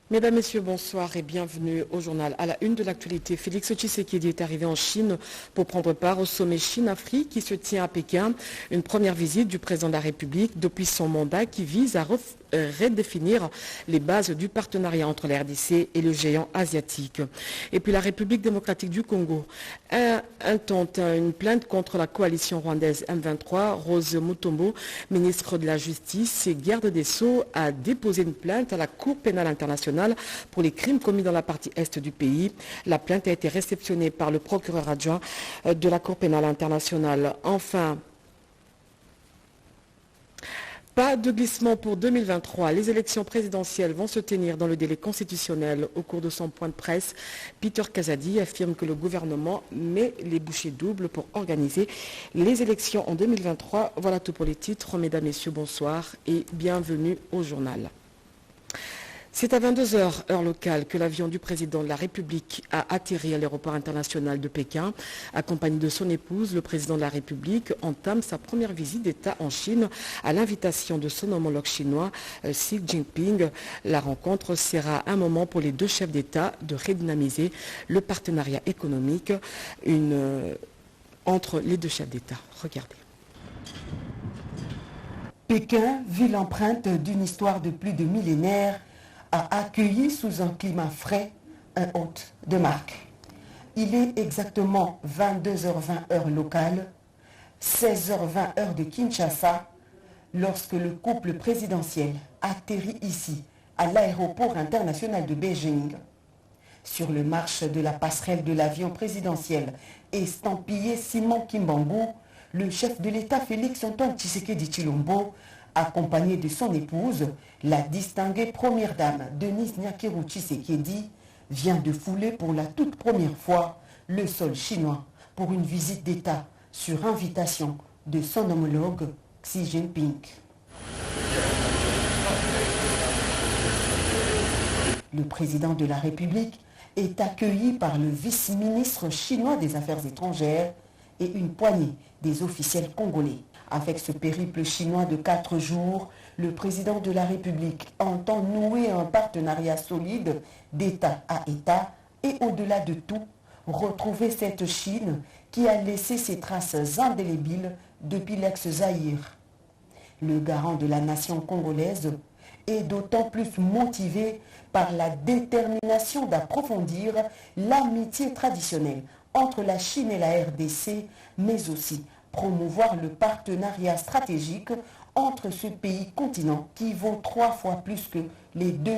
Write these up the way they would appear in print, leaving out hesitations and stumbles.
Mesdames, Messieurs, bonsoir et bienvenue au journal. À la une de l'actualité, Félix Tshisekedi est arrivé en Chine pour prendre part au sommet Chine-Afrique qui se tient à Pékin. Une première visite du président de la République depuis son mandat qui vise à redéfinir les bases du partenariat entre la RDC et le géant asiatique. Et puis la République démocratique du Congo intente une plainte contre la coalition rwandaise M23. Rose Mutombo, ministre de la Justice et garde des Sceaux, a déposé une plainte à la Cour pénale internationale pour les crimes commis dans la partie est du pays. La plainte a été réceptionnée par le procureur adjoint de la Cour pénale internationale. Enfin, pas de glissement pour 2023. Les élections présidentielles vont se tenir dans le délai constitutionnel. Au cours de son point de presse, Peter Kazadi affirme que le gouvernement met les bouchées doubles pour organiser les élections en 2023. Voilà tout pour les titres. Mesdames, Messieurs, bonsoir et bienvenue au journal. C'est à 22 h, heure locale, que l'avion du président de la République a atterri à l'aéroport international de Pékin. Accompagné de son épouse, le président de la République entame sa première visite d'État en Chine à l'invitation de son homologue chinois Xi Jinping. La rencontre sera un moment pour les deux chefs d'État de redynamiser le partenariat économique entre les deux chefs d'État. Regardez. Pékin, ville empreinte d'une histoire de plus de millénaires, a accueilli sous un climat frais un hôte de marque. Il est exactement 22 h 20 heure locale, 16 h 20 heure de Kinshasa, lorsque le couple présidentiel atterrit ici, à l'aéroport international de Beijing. Sur le marche de la passerelle de l'avion présidentiel estampillé Simon Kimbangu, le chef de l'État Félix Antoine Tshisekedi Tshilombo, accompagné de son épouse, la distinguée première dame Denise Nyakeru Tshisekedi, vient de fouler pour la toute première fois le sol chinois pour une visite d'État sur invitation de son homologue Xi Jinping. Le président de la République est accueilli par le vice-ministre chinois des Affaires étrangères et une poignée des officiels congolais. Avec ce périple chinois de 4 jours, le président de la République entend nouer un partenariat solide d'État à État et au-delà de tout, retrouver cette Chine qui a laissé ses traces indélébiles depuis l'ex-Zaïre. Le garant de la nation congolaise est d'autant plus motivé par la détermination d'approfondir l'amitié traditionnelle entre la Chine et la RDC, mais aussi promouvoir le partenariat stratégique entre ce pays continent qui vaut 3 fois plus que les 2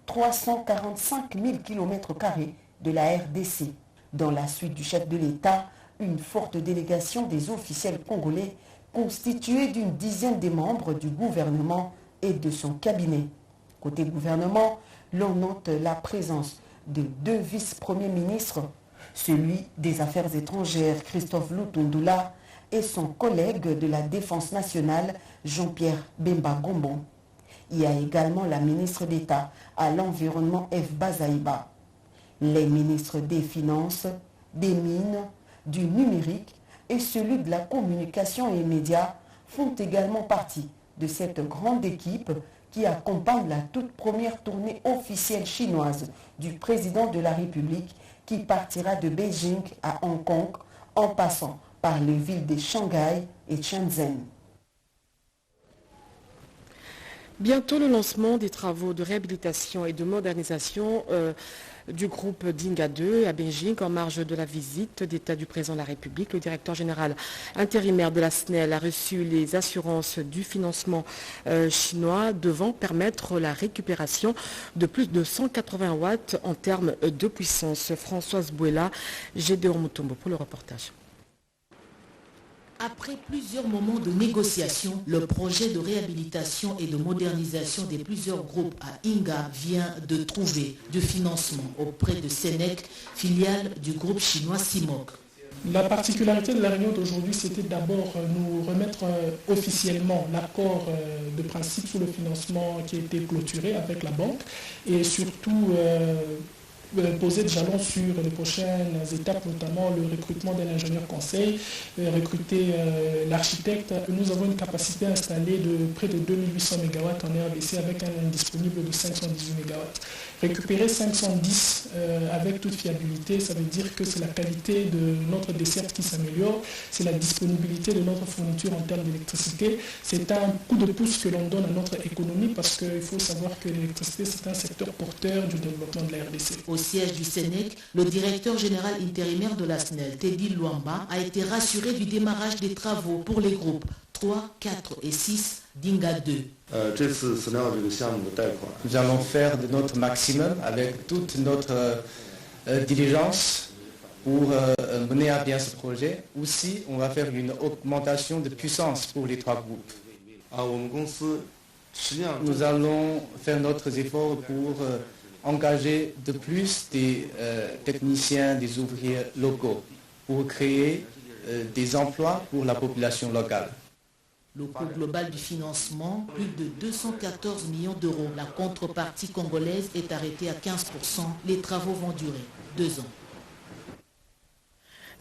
345 000 km² de la RDC. Dans la suite du chef de l'État, une forte délégation des officiels congolais constituée d'une dizaine de membres du gouvernement et de son cabinet. Côté gouvernement, l'on note la présence de 2 vice-premiers ministres, celui des Affaires étrangères Christophe Lutundula et son collègue de la Défense nationale Jean-Pierre Bemba Gombo. Il y a également la ministre d'État à l'environnement F. Bazaïba. Les ministres des Finances, des Mines, du Numérique et celui de la Communication et Médias font également partie de cette grande équipe qui accompagne la toute première tournée officielle chinoise du président de la République qui partira de Beijing à Hong Kong en passant par les villes de Shanghai et Shenzhen. Bientôt le lancement des travaux de réhabilitation et de modernisation du groupe Dinga 2 à Beijing en marge de la visite d'État du président de la République. Le directeur général intérimaire de la SNEL a reçu les assurances du financement chinois devant permettre la récupération de plus de 180 watts en termes de puissance. Françoise Bouela, Gédéon Mutombo pour le reportage. Après plusieurs moments de négociation, le projet de réhabilitation et de modernisation des plusieurs groupes à Inga vient de trouver du financement auprès de Senec, filiale du groupe chinois Simoc. La particularité de la réunion d'aujourd'hui, c'était d'abord nous remettre officiellement l'accord de principe sur le financement qui a été clôturé avec la banque et surtout poser des jalons sur les prochaines étapes, notamment le recrutement d'un ingénieur conseil, recruter l'architecte. Nous avons une capacité installée de près de 2800 MW en RDC avec un disponible de 518 MW. Récupérer 510 avec toute fiabilité, ça veut dire que c'est la qualité de notre desserte qui s'améliore, c'est la disponibilité de notre fourniture en termes d'électricité. C'est un coup de pouce que l'on donne à notre économie parce qu'il faut savoir que l'électricité, c'est un secteur porteur du développement de la RDC. Au siège du Sénèque, le directeur général intérimaire de la SNEL, Teddy Luamba, a été rassuré du démarrage des travaux pour les groupes 3, 4 et 6 d'Inga 2. Nous allons faire de notre maximum avec toute notre diligence pour mener à bien ce projet. Aussi, on va faire une augmentation de puissance pour les 3 groupes. Nous allons faire notre effort pour engager de plus des techniciens, des ouvriers locaux pour créer des emplois pour la population locale. Le coût global du financement, plus de 214 millions d'euros. La contrepartie congolaise est arrêtée à 15%. Les travaux vont durer 2 ans.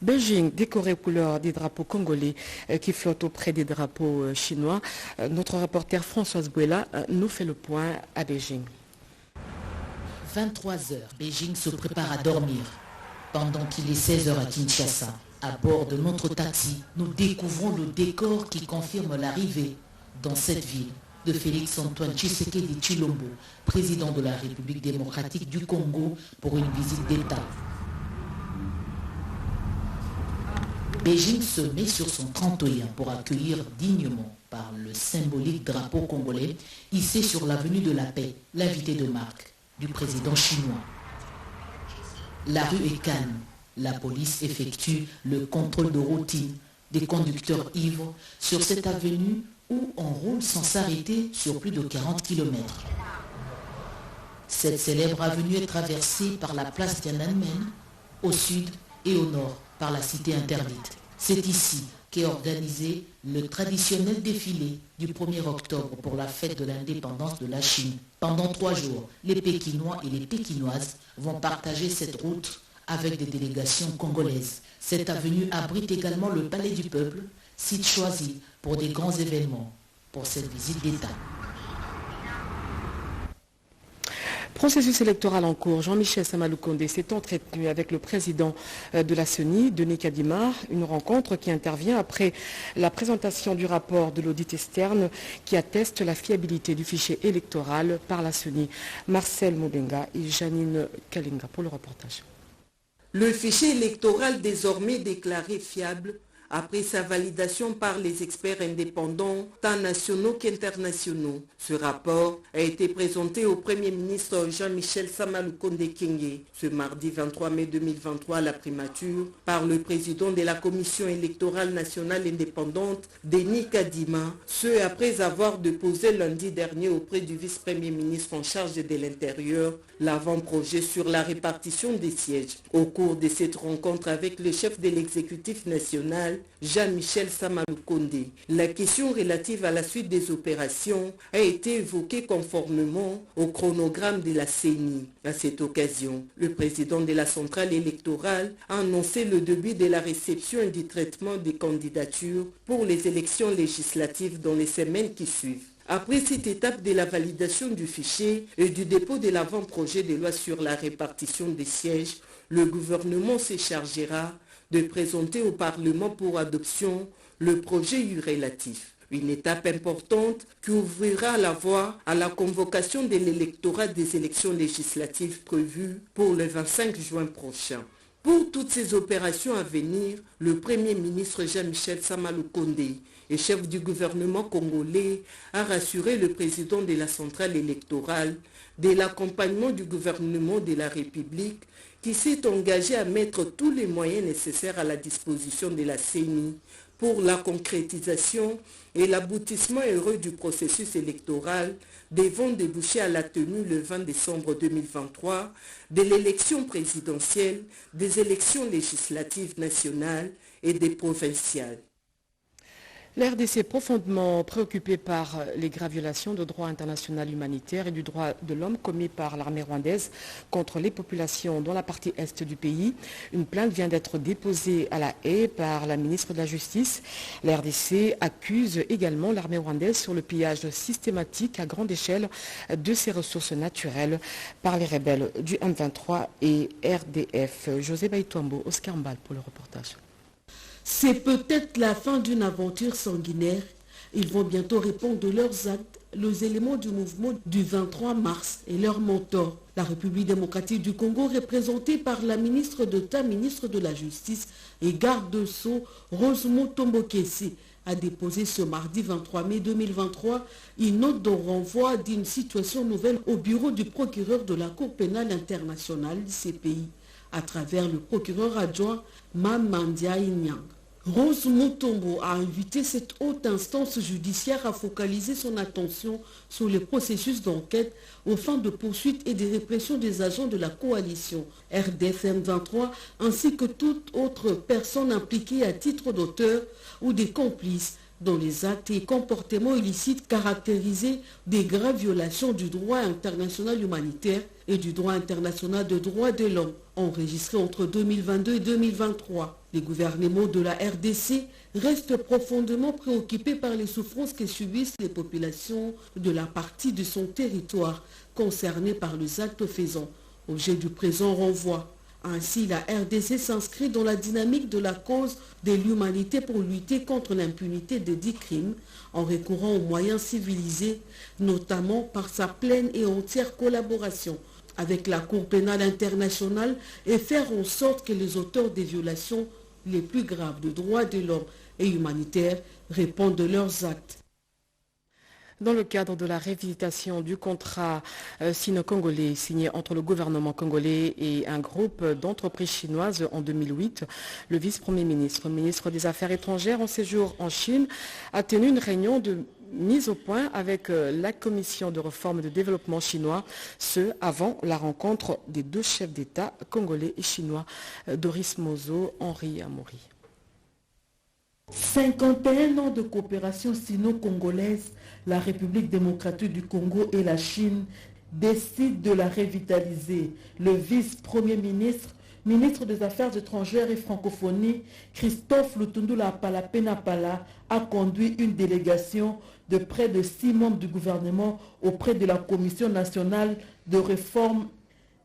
Beijing, décoré aux couleurs des drapeaux congolais qui flottent auprès des drapeaux chinois. Notre reporter Françoise Bouela nous fait le point à Beijing. 23h, Beijing se prépare à dormir. Pendant qu'il est 16h à Kinshasa, à bord de notre taxi, nous découvrons le décor qui confirme l'arrivée dans cette ville de Félix-Antoine Tshisekedi Tshilombo, président de la République démocratique du Congo, pour une visite d'État. Beijing se met sur son 31 pour accueillir dignement par le symbolique drapeau congolais hissé sur l'avenue de la Paix, l'invité de marque du président chinois. La rue est calme. La police effectue le contrôle de routine des conducteurs ivres sur cette avenue où on roule sans s'arrêter sur plus de 40 km. Cette célèbre avenue est traversée par la place Tiananmen au sud et au nord par la cité interdite. C'est ici qu'est organisé le traditionnel défilé du 1er octobre pour la fête de l'indépendance de la Chine. Pendant 3 jours, les Pékinois et les Pékinoises vont partager cette route avec des délégations congolaises. Cette avenue abrite également le Palais du Peuple, site choisi pour des grands événements pour cette visite d'État. Processus électoral en cours. Jean-Michel Samaloukonde s'est entretenu avec le président de la CENI, Denis Kadima, une rencontre qui intervient après la présentation du rapport de l'audit externe qui atteste la fiabilité du fichier électoral par la CENI. Marcel Mobenga et Janine Kalinga pour le reportage. Le fichier électoral désormais déclaré fiable après sa validation par les experts indépendants, tant nationaux qu'internationaux. Ce rapport a été présenté au Premier ministre Jean-Michel Samaloukonde Kyenge ce mardi 23 mai 2023 à la primature par le président de la Commission électorale nationale indépendante, Denis Kadima, ce après avoir déposé lundi dernier auprès du vice-premier ministre en charge de l'Intérieur l'avant-projet sur la répartition des sièges. Au cours de cette rencontre avec le chef de l'exécutif national, Jean-Michel Samaloukonde, la question relative à la suite des opérations a été évoquée conformément au chronogramme de la CENI. À cette occasion, le président de la centrale électorale a annoncé le début de la réception et du traitement des candidatures pour les élections législatives dans les semaines qui suivent. Après cette étape de la validation du fichier et du dépôt de l'avant-projet de loi sur la répartition des sièges, le gouvernement se chargera de présenter au Parlement pour adoption le projet relatif. Une étape importante qui ouvrira la voie à la convocation de l'électorat des élections législatives prévues pour le 25 juin prochain. Pour toutes ces opérations à venir, le Premier ministre Jean-Michel Samaloukonde et chef du gouvernement congolais a rassuré le président de la centrale électorale de l'accompagnement du gouvernement de la République qui s'est engagé à mettre tous les moyens nécessaires à la disposition de la CENI pour la concrétisation et l'aboutissement heureux du processus électoral devant déboucher à la tenue le 20 décembre 2023 de l'élection présidentielle, des élections législatives nationales et des provinciales. La RDC est profondément préoccupée par les graves violations de droit international humanitaire et du droit de l'homme commis par l'armée rwandaise contre les populations dans la partie est du pays. Une plainte vient d'être déposée à La Haye par la ministre de la Justice. La RDC accuse également l'armée rwandaise sur le pillage systématique à grande échelle de ses ressources naturelles par les rebelles du M23 et RDF. José Baïtouambo, Oscar Mbal pour le reportage. C'est peut-être la fin d'une aventure sanguinaire. Ils vont bientôt répondre de leurs actes, les éléments du mouvement du 23 mars et leur mentor. La République démocratique du Congo, représentée par la ministre d'État, ministre de la Justice et garde de Sceaux, Rose Mutombo Kese, a déposé ce mardi 23 mai 2023 une note de renvoi d'une situation nouvelle au bureau du procureur de la Cour pénale internationale, CPI, à travers le procureur adjoint Mamandia Inyang. Rose Mutombo a invité cette haute instance judiciaire à focaliser son attention sur les processus d'enquête aux fins de poursuite et de répression des agents de la coalition RDFM 23 ainsi que toute autre personne impliquée à titre d'auteur ou des complices dans les actes et comportements illicites caractérisés des graves violations du droit international humanitaire et du droit international de droits de l'homme enregistrés entre 2022 et 2023. Les gouvernements de la RDC restent profondément préoccupés par les souffrances que subissent les populations de la partie de son territoire concernée par les actes faisant objet du présent renvoi. Ainsi, la RDC s'inscrit dans la dynamique de la cause de l'humanité pour lutter contre l'impunité des dits crimes en recourant aux moyens civilisés, notamment par sa pleine et entière collaboration avec la Cour pénale internationale et faire en sorte que les auteurs des violations les plus graves de droits de l'homme et humanitaires répondent de leurs actes. Dans le cadre de la réhabilitation du contrat sino-congolais signé entre le gouvernement congolais et un groupe d'entreprises chinoises en 2008, le vice-premier ministre, ministre des Affaires étrangères en séjour en Chine, a tenu une réunion de mise au point avec la commission de réforme de développement chinois, ce avant la rencontre des deux chefs d'État congolais et chinois, Doris Mozo, Henri Amoury. 51 ans de coopération sino-congolaise, la République démocratique du Congo et la Chine décident de la revitaliser. Le vice-premier ministre, ministre des Affaires étrangères et francophonie, Christophe Lutundula Pala, a conduit une délégation de près de 6 membres du gouvernement auprès de la Commission nationale de réforme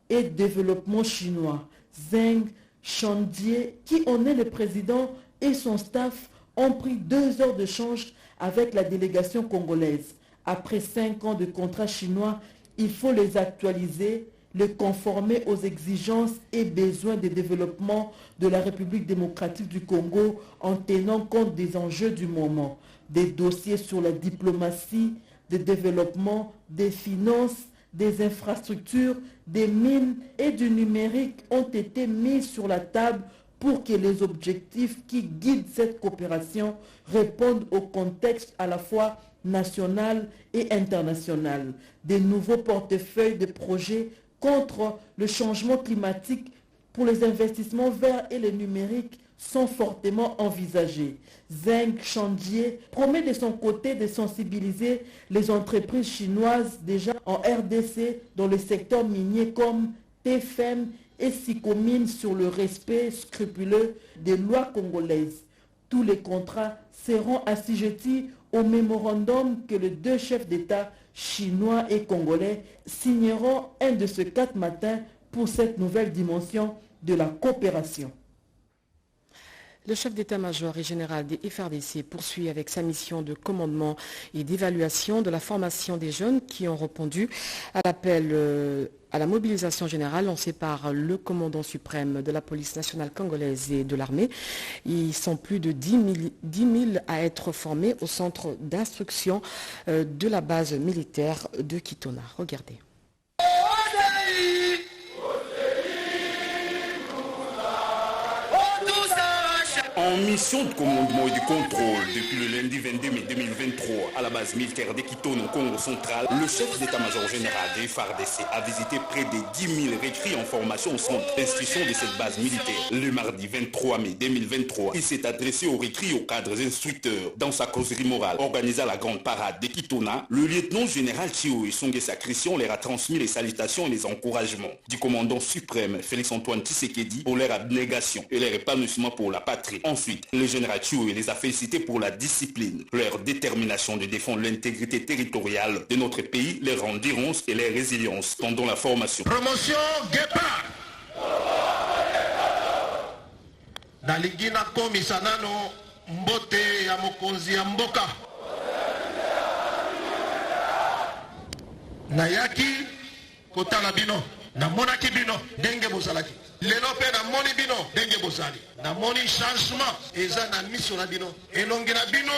et développement chinois. Zheng Shandie, qui en est le président, et son staff ont pris 2 heures d'échange avec la délégation congolaise. Après 5 ans de contrat chinois, il faut les actualiser, les conformer aux exigences et besoins de développement de la République démocratique du Congo en tenant compte des enjeux du moment. Des dossiers sur la diplomatie, des développements, des finances, des infrastructures, des mines et du numérique ont été mis sur la table pour que les objectifs qui guident cette coopération répondent au contexte à la fois national et international. Des nouveaux portefeuilles de projets contre le changement climatique pour les investissements verts et le numérique sont fortement envisagés. Zheng Shandie promet de son côté de sensibiliser les entreprises chinoises déjà en RDC dans le secteur minier comme TFM et Sicomine sur le respect scrupuleux des lois congolaises. Tous les contrats seront assujettis au mémorandum que les 2 chefs d'État chinois et congolais signeront un de ces 4 matins pour cette nouvelle dimension de la coopération. Le chef d'état-major et général des FARDC poursuit avec sa mission de commandement et d'évaluation de la formation des jeunes qui ont répondu à l'appel à la mobilisation générale lancée par le commandant suprême de la police nationale congolaise et de l'armée. Ils sont plus de 10 000 à être formés au centre d'instruction de la base militaire de Kitona. Regardez. En mission de commandement et de contrôle depuis le lundi 22 mai 2023 à la base militaire d'Ekitono au Congo central, le chef d'état-major général de FARDC a visité près de 10 000 recrues en formation au centre d'instruction de cette base militaire. Le mardi 23 mai 2023, il s'est adressé aux recrues et aux cadres instructeurs. Dans sa causerie morale organisée à la grande parade d'Ekitona, le lieutenant général Chioé Songesa Christian leur a transmis les salutations et les encouragements du commandant suprême Félix-Antoine Tshisekedi pour leur abnégation et leur épanouissement pour la patrie. Ensuite, le général Chioé les a félicités pour la discipline, leur détermination de défendre l'intégrité territoriale de notre pays, leur endurance et leur résilience pendant la formation. Promotion Guépard. Nalingina komisanano mbote ya mokonzi ya mboka. Nayaki kotala bino, namonaki bino denge bozalaki. Lelo pe namoni bino denge bozali. Namoni changement eza na miso na bino. Elongi na bino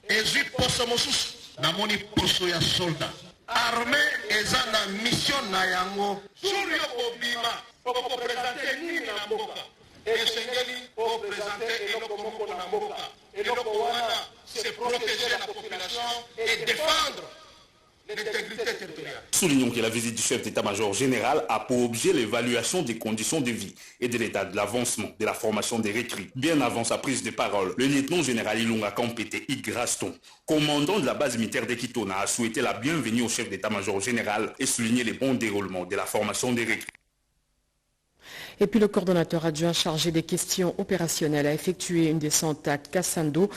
ezui poso mosusu. Namoni poso ya soldat. Armée eza na mission na yango. Suryo kobima poko présenter ni na mboka. Esengeli pour présenter eloko moko na mboka. Eloko wana c'est protéger la population et défendre l'intégrité territoriale. Soulignons que la visite du chef d'état-major général a pour objet l'évaluation des conditions de vie et de l'état de l'avancement de la formation des recrues. Bien avant sa prise de parole, le lieutenant général Ilunga Kampete Igraston, commandant de la base militaire d'Ekitona, a souhaité la bienvenue au chef d'état-major général et souligné les bons déroulements de la formation des recrues. Et puis le coordonnateur adjoint chargé des questions opérationnelles a effectué une descente à Kassando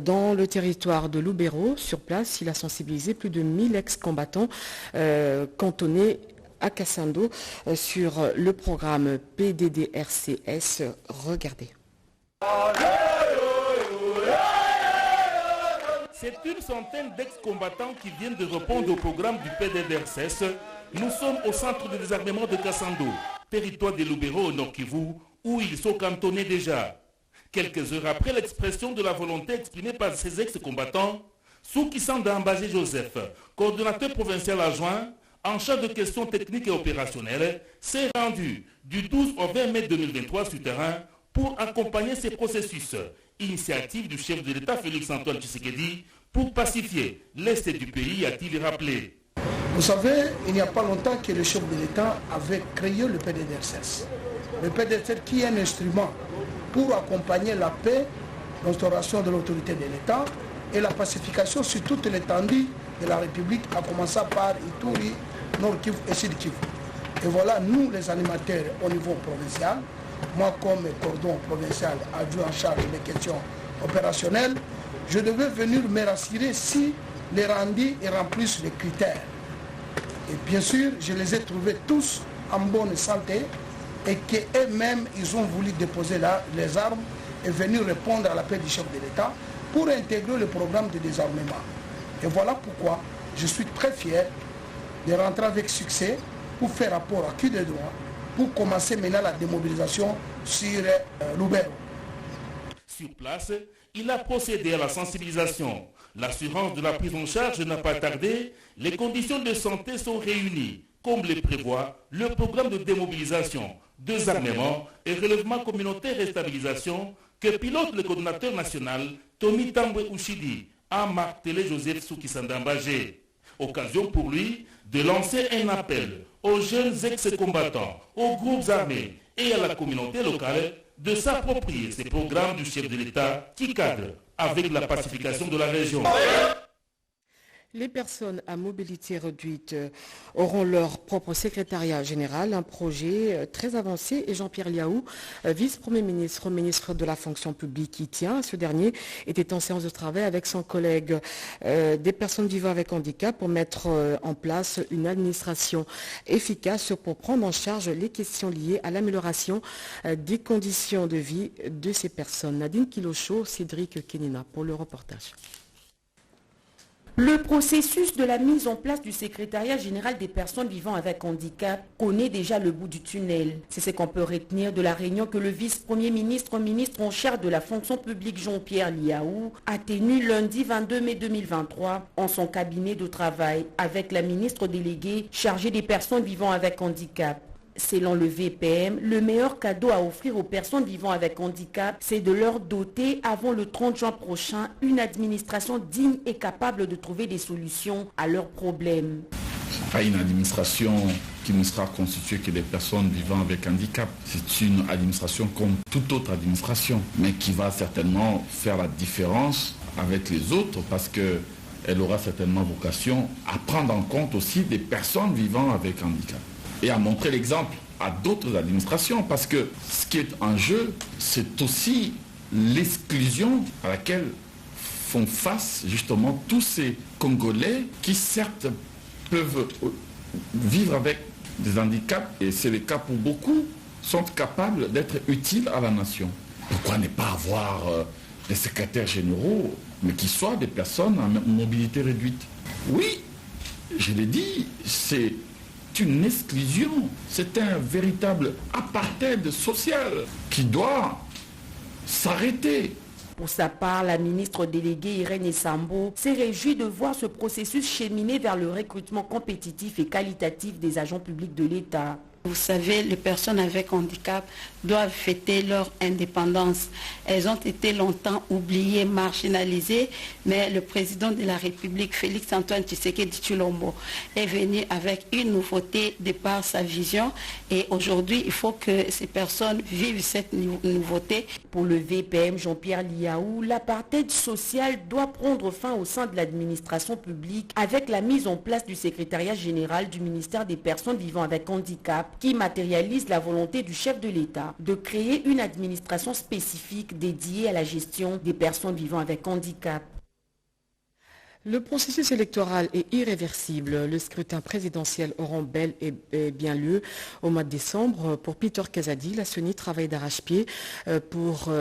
dans le territoire de Lubero. Sur place, il a sensibilisé plus de 1000 ex-combattants cantonnés à Kassando sur le programme PDDRCS. Regardez. C'est une centaine d'ex-combattants qui viennent de répondre au programme du PDDRCS. Nous sommes au centre de désarmement de Kassando, territoire de Lubero au Nord Kivu, où ils sont cantonnés déjà. Quelques heures après l'expression de la volonté exprimée par ces ex-combattants, Soukissanda Mbagé Joseph, coordonnateur provincial adjoint, en charge de questions techniques et opérationnelles, s'est rendu du 12 au 20 mai 2023 sur terrain pour accompagner ces processus. Initiative du chef de l'État Félix-Antoine Tshisekedi pour pacifier l'Est du pays, a-t-il rappelé. Vous savez, il n'y a pas longtemps que le chef de l'État avait créé le PDDRCS. Le PDDRCS qui est un instrument pour accompagner la paix, l'instauration de l'autorité de l'État et la pacification sur toute l'étendue de la République, à commencer par Ituri, Nord Kivu et Sud Kivu. Et voilà, nous les animateurs au niveau provincial, moi comme cordon provincial adjoint en charge des questions opérationnelles, je devais venir me rassurer si les rendus remplissent les critères. Et bien sûr, je les ai trouvés tous en bonne santé et qu'eux-mêmes, ils ont voulu déposer là les armes et venir répondre à l'appel du chef de l'État pour intégrer le programme de désarmement. Et voilà pourquoi je suis très fier de rentrer avec succès pour faire rapport à qui de droit, pour commencer maintenant la démobilisation sur Lubero. Sur place, il a procédé à la sensibilisation. L'assurance de la prise en charge n'a pas tardé. Les conditions de santé sont réunies, comme le prévoit le programme de démobilisation, désarmement et relèvement communautaire et stabilisation que pilote le coordonnateur national Tommy Tambwe Ushidi a martelé Joseph Soukissanda Mbagé. Occasion pour lui de lancer un appel aux jeunes ex-combattants, aux groupes armés et à la communauté locale de s'approprier ces programmes du chef de l'État qui cadrent avec la pacification de la région. Les personnes à mobilité réduite auront leur propre secrétariat général, un projet très avancé, et Jean-Pierre Liaou, vice-premier ministre, ministre de la fonction publique, y tient. Ce dernier était en séance de travail avec son collègue des personnes vivant avec handicap pour mettre en place une administration efficace pour prendre en charge les questions liées à l'amélioration des conditions de vie de ces personnes. Nadine Kilocho, Cédric Kenina pour le reportage. Le processus de la mise en place du secrétariat général des personnes vivant avec handicap connaît déjà le bout du tunnel. C'est ce qu'on peut retenir de la réunion que le vice-premier ministre, ministre en charge de la fonction publique Jean-Pierre Liaou a tenue lundi 22 mai 2023 en son cabinet de travail avec la ministre déléguée chargée des personnes vivant avec handicap. Selon le VPM, le meilleur cadeau à offrir aux personnes vivant avec handicap, c'est de leur doter avant le 30 juin prochain une administration digne et capable de trouver des solutions à leurs problèmes. Pas une administration qui ne sera constituée que des personnes vivant avec handicap. C'est une administration comme toute autre administration, mais qui va certainement faire la différence avec les autres parce qu'elle aura certainement vocation à prendre en compte aussi des personnes vivant avec handicap et à montrer l'exemple à d'autres administrations parce que ce qui est en jeu, c'est aussi l'exclusion à laquelle font face justement tous ces Congolais qui certes peuvent vivre avec des handicaps, et c'est le cas pour beaucoup, sont capables d'être utiles à la nation. Pourquoi ne pas avoir des secrétaires généraux, mais qui soient des personnes à mobilité réduite? Oui, je l'ai dit, c'est une exclusion, c'est un véritable apartheid social qui doit s'arrêter. Pour sa part, la ministre déléguée Irène Sambo s'est réjouie de voir ce processus cheminer vers le recrutement compétitif et qualitatif des agents publics de l'État. Vous savez, les personnes avec handicap doivent fêter leur indépendance. Elles ont été longtemps oubliées, marginalisées, mais le président de la République, Félix-Antoine Tshisekedi Tshilombo, est venu avec une nouveauté de par sa vision. Et aujourd'hui, il faut que ces personnes vivent cette nouveauté. Pour le VPM Jean-Pierre Liaou, l'apartheid social doit prendre fin au sein de l'administration publique avec la mise en place du secrétariat général du ministère des Personnes vivant avec handicap, qui matérialise la volonté du chef de l'État de créer une administration spécifique dédiée à la gestion des personnes vivant avec handicap. Le processus électoral est irréversible. Le scrutin présidentiel aura bel et bien lieu au mois de décembre. Pour Peter Kazadi, la CENI travaille d'arrache-pied pour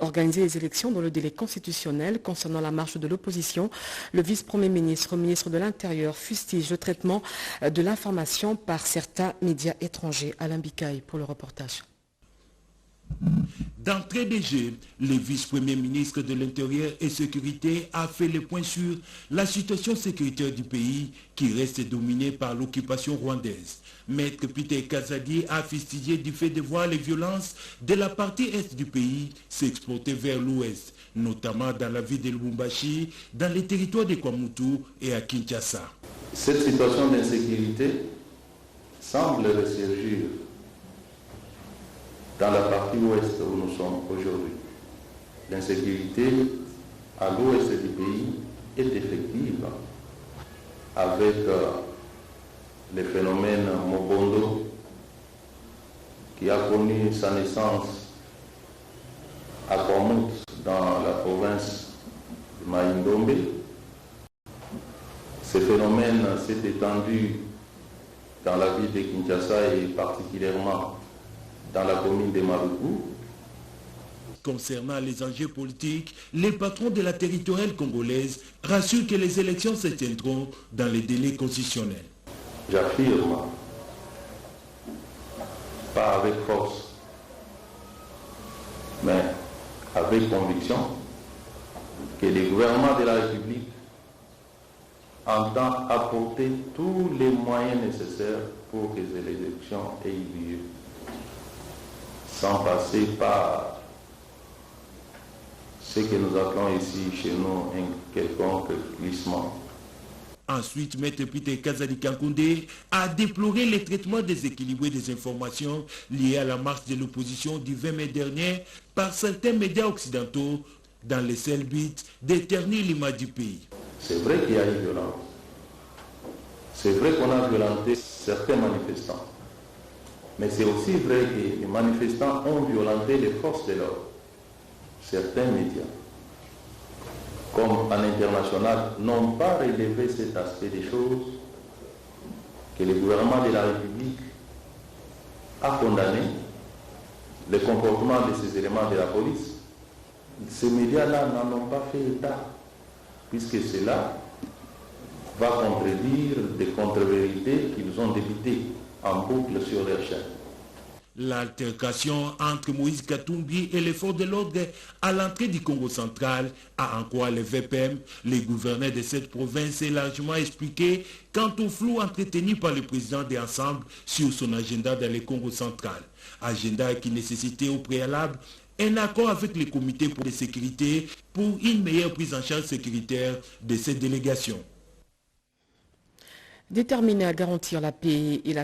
organiser les élections dans le délai constitutionnel. Concernant la marche de l'opposition, le vice-premier ministre, ministre de l'Intérieur, fustige le traitement de l'information par certains médias étrangers. Alain Bikaï pour le reportage. D'entrée de jeu, le vice-premier ministre de l'Intérieur et Sécurité a fait le point sur la situation sécuritaire du pays qui reste dominée par l'occupation rwandaise. Maître Peter Kazadi a fustigé du fait de voir les violences de la partie est du pays s'exporter vers l'ouest, notamment dans la ville de Lubumbashi, dans les territoires de Kwamutu et à Kinshasa. Cette situation d'insécurité semble ressurgir dans la partie ouest où nous sommes aujourd'hui. L'insécurité à l'ouest du pays est effective avec le phénomène Mobondo qui a connu sa naissance à Kwamut dans la province de Maïndombe. Ce phénomène s'est étendu dans la ville de Kinshasa et particulièrement dans la commune de Maruku. Concernant les enjeux politiques, les patrons de la territoriale congolaise rassurent que les élections se tiendront dans les délais constitutionnels. J'affirme, pas avec force, mais avec conviction, que le gouvernement de la République entend apporter tous les moyens nécessaires pour que les élections aient lieu, sans passer par ce que nous appelons ici chez nous un quelconque glissement. Ensuite, Maître Peter Kazadi Kankoundé a déploré le traitement déséquilibré des informations liées à la marche de l'opposition du 20 mai dernier par certains médias occidentaux dans le seul but d'éternir l'image du pays. C'est vrai qu'il y a eu violence. C'est vrai qu'on a violenté certains manifestants. Mais c'est aussi vrai que les manifestants ont violenté les forces de l'ordre. Certains médias, comme à l'international, n'ont pas relevé cet aspect des choses que le gouvernement de la République a condamné, le comportement de ces éléments de la police. Ces médias-là n'en ont pas fait état, puisque cela va contredire des contre-vérités qu'ils ont débitées en boucle sur leur chaîne. L'altercation entre Moïse Katumbi et les forces de l'ordre à l'entrée du Congo central a en quoi le VPM, les gouverneurs de cette province, est largement expliqué quant au flou entretenu par le président des Ensembles sur son agenda dans le Congo central. Agenda qui nécessitait au préalable un accord avec les comités pour la sécurité pour une meilleure prise en charge sécuritaire de cette délégation. Déterminé à garantir la paix et la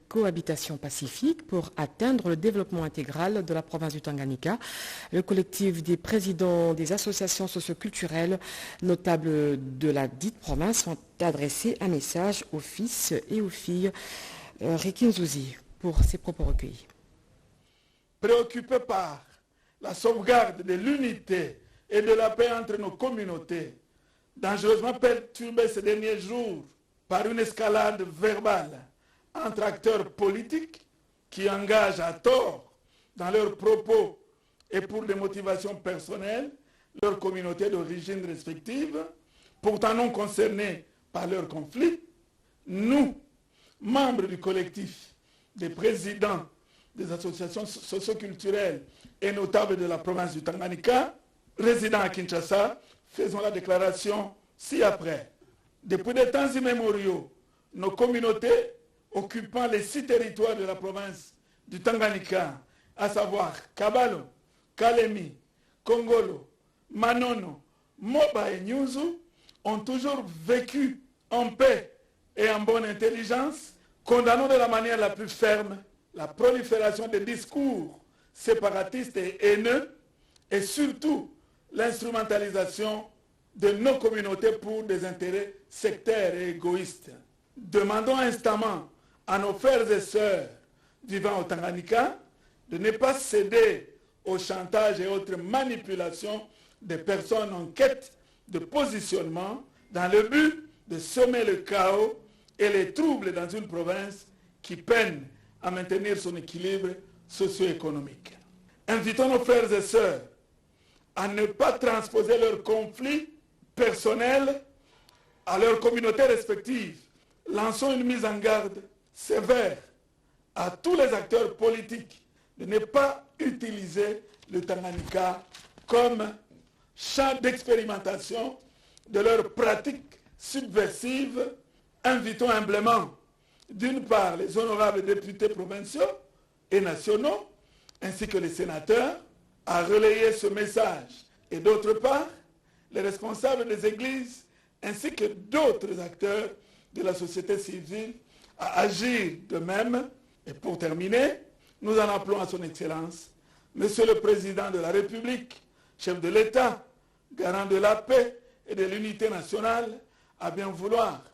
cohabitation pacifique pour atteindre le développement intégral de la province du Tanganyika, le collectif des présidents des associations socioculturelles notables de la dite province ont adressé un message aux fils et aux filles Rikinzouzi pour ses propos recueillis. Préoccupés par la sauvegarde de l'unité et de la paix entre nos communautés, dangereusement perturbées ces derniers jours par une escalade verbale entre acteurs politiques qui engagent à tort dans leurs propos et pour des motivations personnelles leurs communautés d'origine respectives, pourtant non concernées par leurs conflits, nous, membres du collectif des présidents des associations socioculturelles et notables de la province du Tanganyika, résidant à Kinshasa, faisons la déclaration ci-après. Depuis des temps immémoriaux, nos communautés occupant les 6 territoires de la province du Tanganyika, à savoir Kabalo, Kalemi, Kongolo, Manono, Moba et Nyuzu, ont toujours vécu en paix et en bonne intelligence, condamnant de la manière la plus ferme la prolifération des discours séparatistes et haineux et surtout l'instrumentalisation de nos communautés pour des intérêts sectaires et égoïstes. Demandons instamment à nos frères et sœurs vivant au Tanganyika de ne pas céder au chantage et autres manipulations des personnes en quête de positionnement dans le but de semer le chaos et les troubles dans une province qui peine à maintenir son équilibre socio-économique. Invitons nos frères et sœurs à ne pas transposer leurs conflits personnels à leurs communautés respectives. Lançons une mise en garde sévère à tous les acteurs politiques de ne pas utiliser le Tanganyika comme champ d'expérimentation de leurs pratiques subversives. Invitons humblement, d'une part, les honorables députés provinciaux et nationaux, ainsi que les sénateurs, à relayer ce message. Et d'autre part, les responsables des églises, ainsi que d'autres acteurs de la société civile, à agir de même. Et pour terminer, nous en appelons à son Excellence, Monsieur le Président de la République, chef de l'État, garant de la paix et de l'unité nationale, à bien vouloir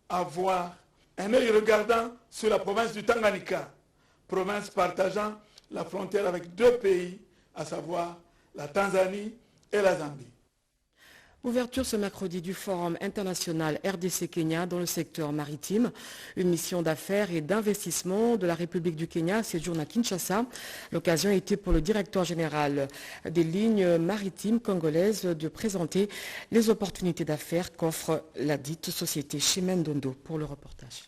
avoir un œil regardant sur la province du Tanganyika, province partageant la frontière avec 2 pays, à savoir la Tanzanie et la Zambie. Ouverture ce mercredi du Forum international RDC-Kenya dans le secteur maritime. Une mission d'affaires et d'investissement de la République du Kenya séjourne à Kinshasa. L'occasion a été pour le directeur général des lignes maritimes congolaises de présenter les opportunités d'affaires qu'offre la dite société Chimendondo pour le reportage.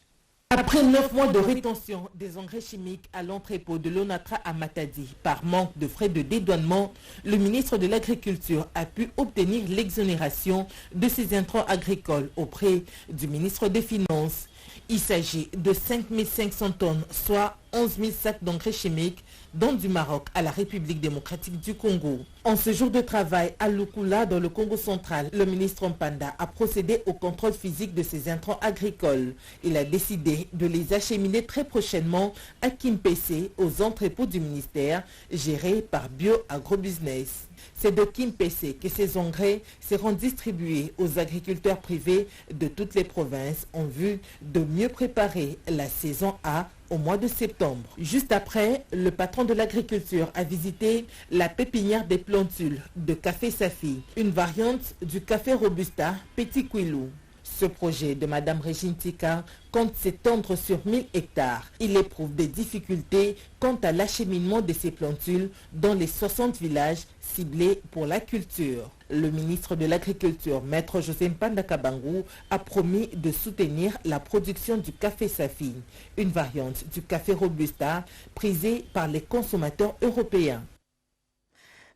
Après 9 mois de rétention des engrais chimiques à l'entrepôt de l'Onatra à Matadi, par manque de frais de dédouanement, le ministre de l'Agriculture a pu obtenir l'exonération de ces intrants agricoles auprès du ministre des Finances. Il s'agit de 5 500 tonnes, soit 11 000 sacs d'engrais chimiques, dont du Maroc à la République démocratique du Congo. En ce jour de travail à Lukula, dans le Congo central, le ministre Mpanda a procédé au contrôle physique de ces intrants agricoles. Il a décidé de les acheminer très prochainement à Kimpese, aux entrepôts du ministère, gérés par Bio-Agrobusiness. C'est de Kimpese que ces engrais seront distribués aux agriculteurs privés de toutes les provinces en vue de mieux préparer la saison A au mois de septembre. Juste après, le patron de l'agriculture a visité la pépinière des plantules de café Safi, une variante du café Robusta Petit Quilou. Ce projet de Mme Régine Tika compte s'étendre sur 1000 hectares. Il éprouve des difficultés quant à l'acheminement de ces plantules dans les 60 villages ciblés pour la culture. Le ministre de l'Agriculture, Maître José Mpanda Kabangu, a promis de soutenir la production du café Safi, une variante du café Robusta prisée par les consommateurs européens.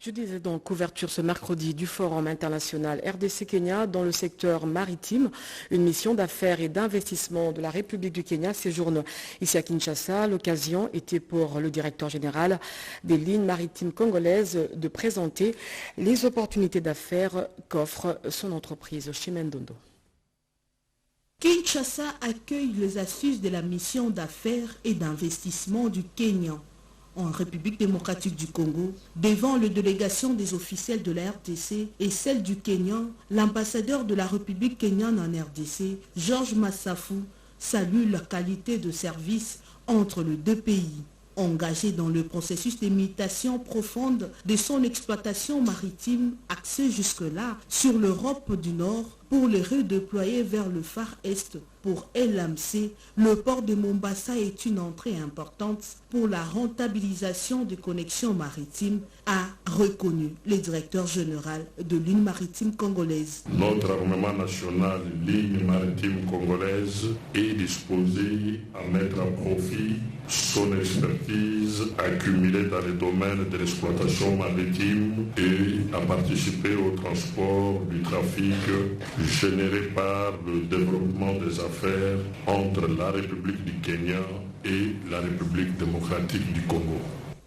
Je disais donc couverture ce mercredi du Forum international RDC-Kenya dans le secteur maritime. Une mission d'affaires et d'investissement de la République du Kenya séjourne ici à Kinshasa. L'occasion était pour le directeur général des lignes maritimes congolaises de présenter les opportunités d'affaires qu'offre son entreprise Chimendondo. Kinshasa accueille les assises de la mission d'affaires et d'investissement du Kenya en République démocratique du Congo, devant les délégations des officiels de la RDC et celle du Kenya, l'ambassadeur de la République kenyane en RDC, Georges Massafu, salue la qualité de service entre les deux pays. Engagé dans le processus d'imitation profonde de son exploitation maritime axée jusque-là sur l'Europe du Nord pour les redéployer vers le phare Est. Pour LMC, le port de Mombasa est une entrée importante pour la rentabilisation des connexions maritimes, a reconnu le directeur général de Ligne maritime congolaise. Notre armement national, Ligne maritime congolaise, est disposé à mettre à profit son expertise accumulée dans les domaines de l'exploitation maritime et à participer au transport du trafic généré par le développement des affaires entre la République du Kenya et la République démocratique du Congo.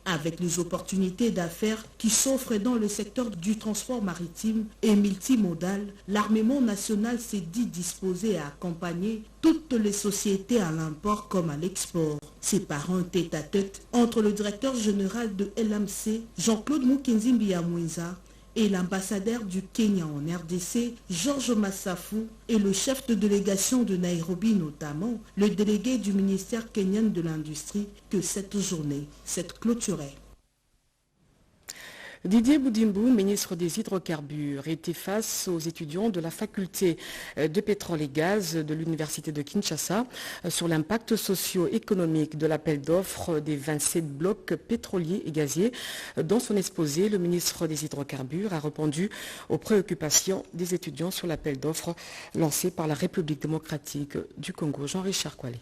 Avec les opportunités d'affaires qui s'offrent dans le secteur du transport maritime et multimodal, l'armement national s'est dit disposé à accompagner toutes les sociétés à l'import comme à l'export. C'est par un tête-à-tête entre le directeur général de LMC, Jean-Claude Mukenzimbi Yamwinza, et l'ambassadeur du Kenya en RDC, Georges Massafu, et le chef de délégation de Nairobi notamment, le délégué du ministère kenyan de l'Industrie, que cette journée s'est clôturée. Didier Boudimbu, ministre des Hydrocarbures, était face aux étudiants de la faculté de pétrole et gaz de l'université de Kinshasa sur l'impact socio-économique de l'appel d'offres des 27 blocs pétroliers et gaziers. Dans son exposé, le ministre des Hydrocarbures a répondu aux préoccupations des étudiants sur l'appel d'offres lancé par la République démocratique du Congo. Jean-Richard Kouali.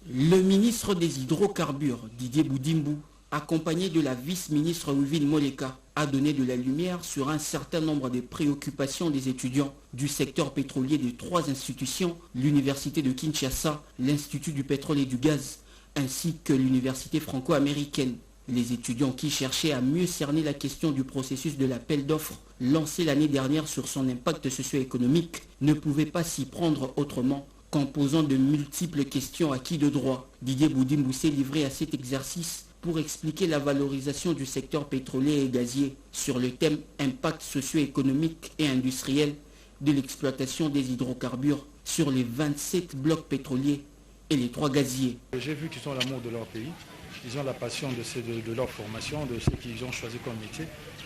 Le ministre des Hydrocarbures, Didier Boudimbu, accompagné de la vice-ministre Wivine Moleka, a donné de la lumière sur un certain nombre de préoccupations des étudiants du secteur pétrolier de 3 institutions, l'université de Kinshasa, l'Institut du pétrole et du gaz, ainsi que l'université franco-américaine. Les étudiants qui cherchaient à mieux cerner la question du processus de l'appel d'offres lancé l'année dernière sur son impact socio-économique ne pouvaient pas s'y prendre autrement qu'en posant de multiples questions à qui de droit. Didier Boudimbu s'est livré à cet exercice pour expliquer la valorisation du secteur pétrolier et gazier sur le thème impact socio-économique et industriel de l'exploitation des hydrocarbures sur les 27 blocs pétroliers et les 3 gaziers. J'ai vu qu'ils ont l'amour de leur pays, ils ont la passion de leur formation, de ce qu'ils ont choisi comme métier,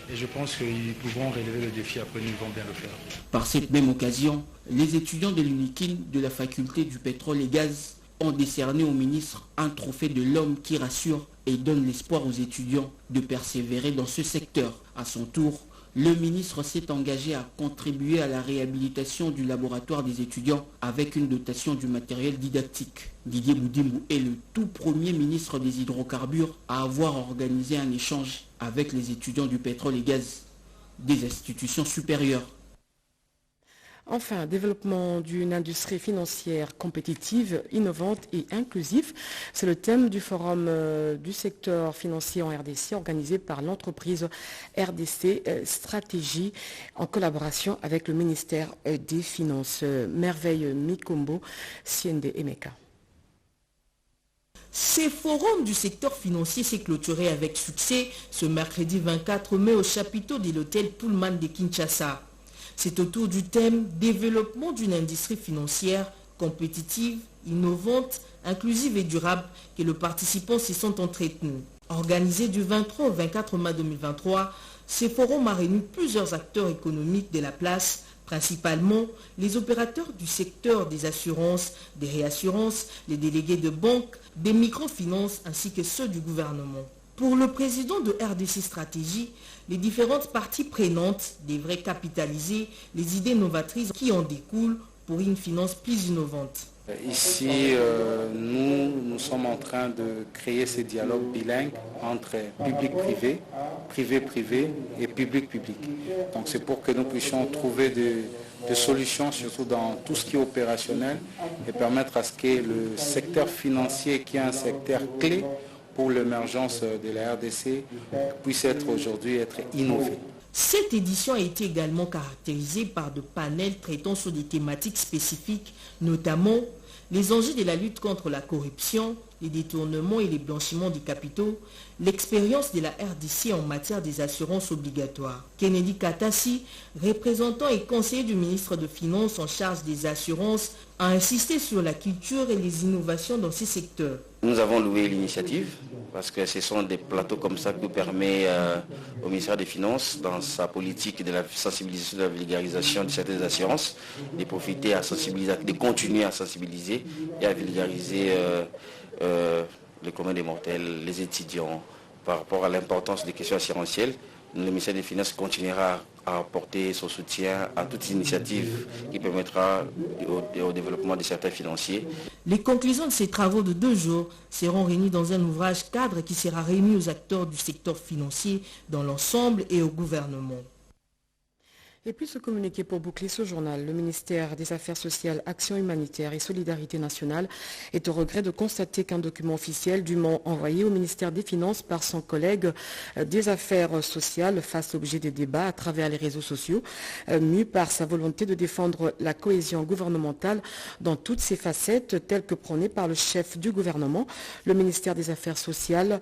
et je pense qu'ils pourront relever le défi après, ils vont bien le faire. Par cette même occasion, les étudiants de l'UNIKIN de la faculté du pétrole et gaz ont décerné au ministre un trophée de l'homme qui rassure et donne l'espoir aux étudiants de persévérer dans ce secteur. À son tour, le ministre s'est engagé à contribuer à la réhabilitation du laboratoire des étudiants avec une dotation du matériel didactique. Didier Boudimbu est le tout premier ministre des hydrocarbures à avoir organisé un échange avec les étudiants du pétrole et gaz des institutions supérieures. Enfin, développement d'une industrie financière compétitive, innovante et inclusive. C'est le thème du forum du secteur financier en RDC organisé par l'entreprise RDC Stratégie en collaboration avec le ministère des Finances. Merveille Mikombo, Siende Emeka. Ce forum du secteur financier s'est clôturé avec succès ce mercredi 24 mai au chapiteau de l'hôtel Pullman de Kinshasa. C'est autour du thème « Développement d'une industrie financière compétitive, innovante, inclusive et durable » que les participants s'y sont entretenus. Organisé du 23 au 24 mai 2023, ce forum a réuni plusieurs acteurs économiques de la place Principalement, les opérateurs du secteur des assurances, des réassurances, les délégués de banques, des microfinances ainsi que ceux du gouvernement. Pour le président de RDC Stratégie, les différentes parties prenantes devraient capitaliser les idées novatrices qui en découlent pour une finance plus innovante. Ici, nous sommes en train de créer ces dialogues bilingues entre public-privé, privé-privé et public-public. Donc c'est pour que nous puissions trouver des solutions, surtout dans tout ce qui est opérationnel, et permettre à ce que le secteur financier, qui est un secteur clé pour l'émergence de la RDC, puisse aujourd'hui être innové. Cette édition a été également caractérisée par de panels traitant sur des thématiques spécifiques, notamment les enjeux de la lutte contre la corruption, les détournements et les blanchiments des capitaux, l'expérience de la RDC en matière des assurances obligatoires. Kennedy Katassi, représentant et conseiller du ministre de Finances en charge des assurances, a insisté sur la culture et les innovations dans ces secteurs. Nous avons loué l'initiative parce que ce sont des plateaux comme ça qui permettent au ministère des Finances, dans sa politique de la sensibilisation, de la vulgarisation de certaines assurances, de profiter à sensibiliser, de continuer à sensibiliser et à vulgariser les communs des mortels, les étudiants, par rapport à l'importance des questions assurantielles. Le ministère des Finances continuera à apporter son soutien à toute initiative qui permettra au développement des secteurs financiers. Les conclusions de ces travaux de 2 jours seront réunies dans un ouvrage cadre qui sera remis aux acteurs du secteur financier dans l'ensemble et au gouvernement. Et puis ce communiqué pour boucler ce journal, le ministère des Affaires sociales, Action humanitaire et Solidarité nationale est au regret de constater qu'un document officiel dûment envoyé au ministère des Finances par son collègue des Affaires sociales fasse l'objet des débats à travers les réseaux sociaux, mû par sa volonté de défendre la cohésion gouvernementale dans toutes ses facettes telles que prônées par le chef du gouvernement. Le ministère des Affaires sociales,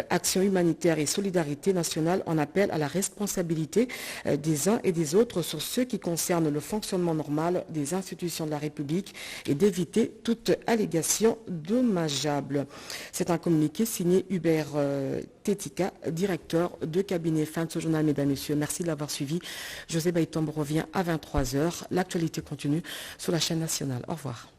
Action humanitaire et Solidarité nationale en appelle à la responsabilité des uns et des autres sur ce qui concerne le fonctionnement normal des institutions de la République et d'éviter toute allégation dommageable. C'est un communiqué signé Hubert Tetika, directeur de cabinet. Fin de ce journal, mesdames et messieurs. Merci de l'avoir suivi. José Baïtombe revient à 23h. L'actualité continue sur la chaîne nationale. Au revoir.